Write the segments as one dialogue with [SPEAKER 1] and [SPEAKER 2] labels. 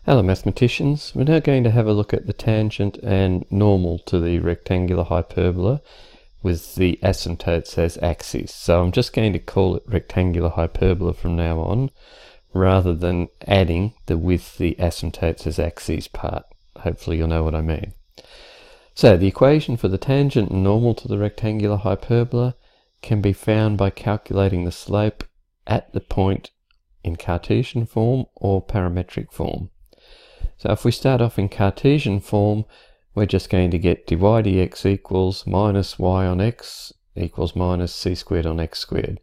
[SPEAKER 1] Hello mathematicians, we're now going to have a look at the tangent and normal to the rectangular hyperbola with the asymptotes as axes. So I'm just going to call it rectangular hyperbola from now on, rather than adding the with the asymptotes as axes part. Hopefully you'll know what I mean. So the equation for the tangent and normal to the rectangular hyperbola can be found by calculating the slope at the point in Cartesian form or parametric form. So if we start off in Cartesian form, we're just going to get dy dx equals minus y on x equals minus c squared on x squared.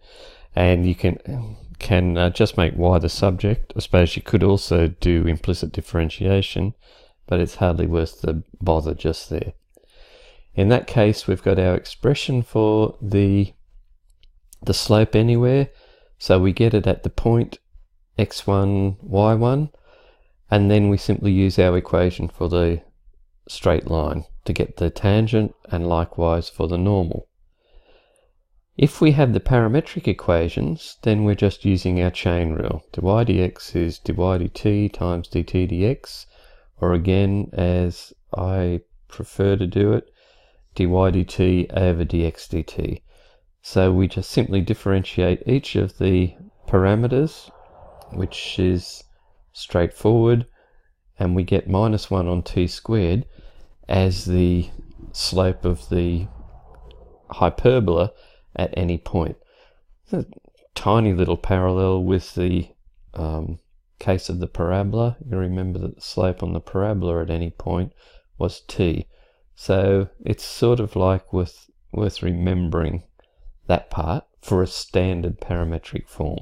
[SPEAKER 1] And you can just make y the subject. I suppose you could also do implicit differentiation, but it's hardly worth the bother just there. In that case, we've got our expression for the slope anywhere. So we get it at the point x1, y1. And then we simply use our equation for the straight line to get the tangent, and likewise for the normal. If we have the parametric equations, then we're just using our chain rule. Dy dx is dy dt times dt dx, or again, as I prefer to do it, dy dt over dx dt. So we just simply differentiate each of the parameters, which is straightforward, and we get minus 1 on t squared as the slope of the hyperbola at any point. It's a tiny little parallel with the case of the parabola. You remember that the slope on the parabola at any point was t. So it's sort of like worth remembering that part for a standard parametric form.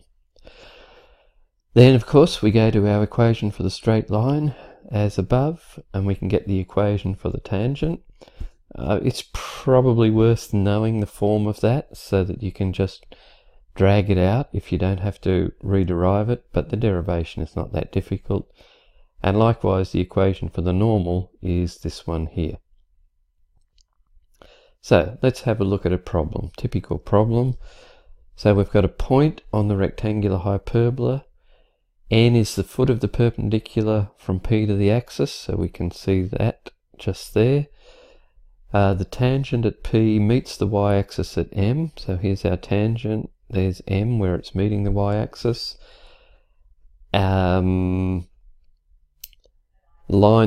[SPEAKER 1] Then, of course, we go to our equation for the straight line as above, and we can get the equation for the tangent. It's probably worth knowing the form of that so that you can just drag it out if you don't have to rederive it, but the derivation is not that difficult. And likewise, the equation for the normal is this one here. So let's have a look at a problem, typical problem. So we've got a point on the rectangular hyperbola. N is the foot of the perpendicular from P to the axis, so we can see that just there. The tangent at P meets the y-axis at M, so here's our tangent, there's M where it's meeting the y-axis. Line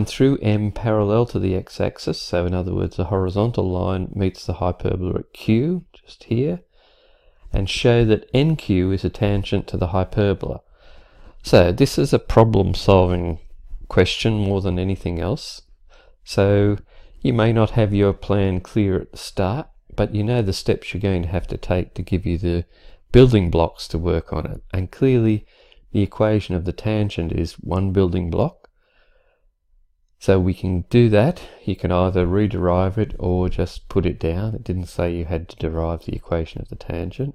[SPEAKER 1] through M parallel to the x-axis, so in other words a horizontal line meets the hyperbola at Q, just here, and show that NQ is a tangent to the hyperbola. So this is a problem-solving question more than anything else. So you may not have your plan clear at the start, but you know the steps you're going to have to take to give you the building blocks to work on it. And clearly the equation of the tangent is one building block. So we can do that. You can either rederive it or just put it down. It didn't say you had to derive the equation of the tangent.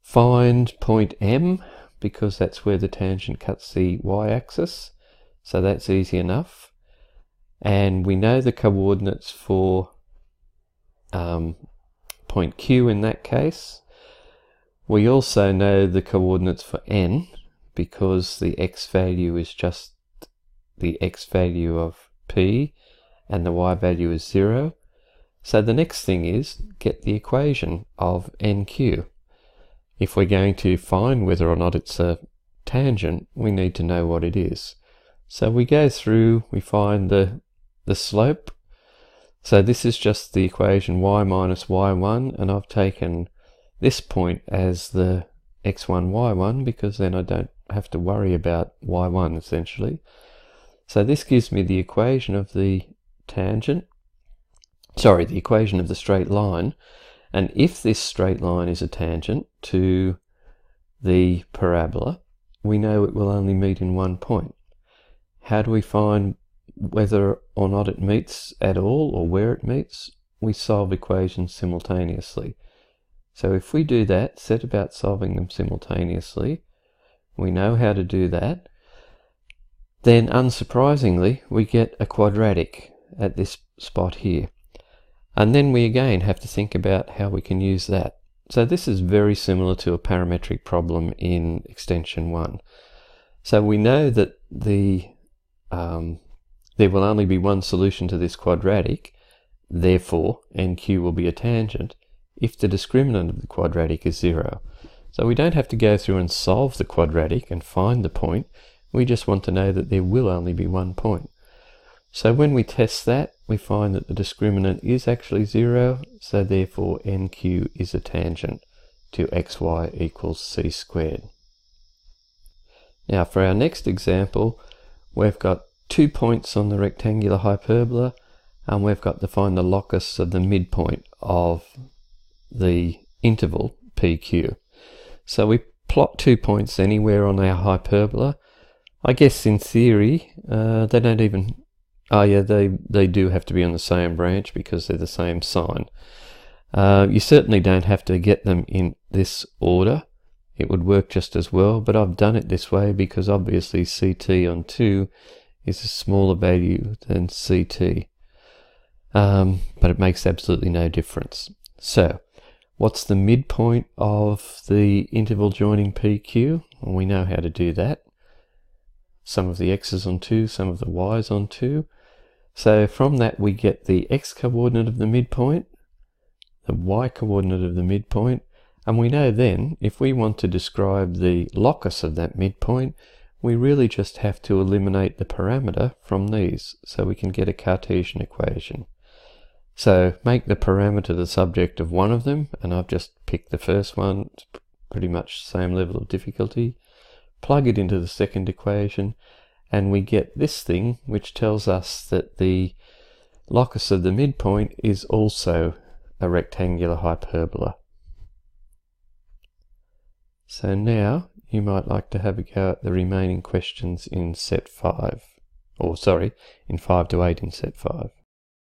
[SPEAKER 1] Find point M, because that's where the tangent cuts the y-axis, so that's easy enough. And we know the coordinates for point Q in that case. We also know the coordinates for N, because the x value is just the x value of P, and the y value is 0. So the next thing is get the equation of NQ. If we're going to find whether or not it's a tangent, we need to know what it is. So we go through, we find the slope. So this is just the equation y minus y1, and I've taken this point as the x1, y1, because then I don't have to worry about y1 essentially. So this gives me the equation of the tangent, sorry, the equation of the straight line. And if this straight line is a tangent to the parabola, we know it will only meet in one point. How do we find whether or not it meets at all, or where it meets? We solve equations simultaneously. So if we do that, set about solving them simultaneously, we know how to do that, then unsurprisingly we get a quadratic at this spot here. And then we again have to think about how we can use that. So this is very similar to a parametric problem in extension 1. So we know that the there will only be one solution to this quadratic, therefore NQ will be a tangent if the discriminant of the quadratic is 0. So we don't have to go through and solve the quadratic and find the point, we just want to know that there will only be one point. So when we test that, we find that the discriminant is actually 0, so therefore NQ is a tangent to xy equals c squared. Now for our next example, we've got 2 points on the rectangular hyperbola, and we've got to find the locus of the midpoint of the interval PQ. So we plot 2 points anywhere on our hyperbola. I guess in theory, they don't even... Oh yeah, they do have to be on the same branch because they're the same sign. You certainly don't have to get them in this order. It would work just as well, but I've done it this way because obviously CT on 2 is a smaller value than CT. But it makes absolutely no difference. So, what's the midpoint of the interval joining PQ? Well, we know how to do that. Some of the x's on 2, some of the y's on 2. So from that we get the x-coordinate of the midpoint, the y-coordinate of the midpoint, and we know then if we want to describe the locus of that midpoint, we really just have to eliminate the parameter from these, so we can get a Cartesian equation. So make the parameter the subject of one of them, and I've just picked the first one, it's pretty much the same level of difficulty. Plug it into the second equation, and we get this thing which tells us that the locus of the midpoint is also a rectangular hyperbola. So now you might like to have a go at the remaining questions in set 5, or sorry, in 5 to 8 in set 5.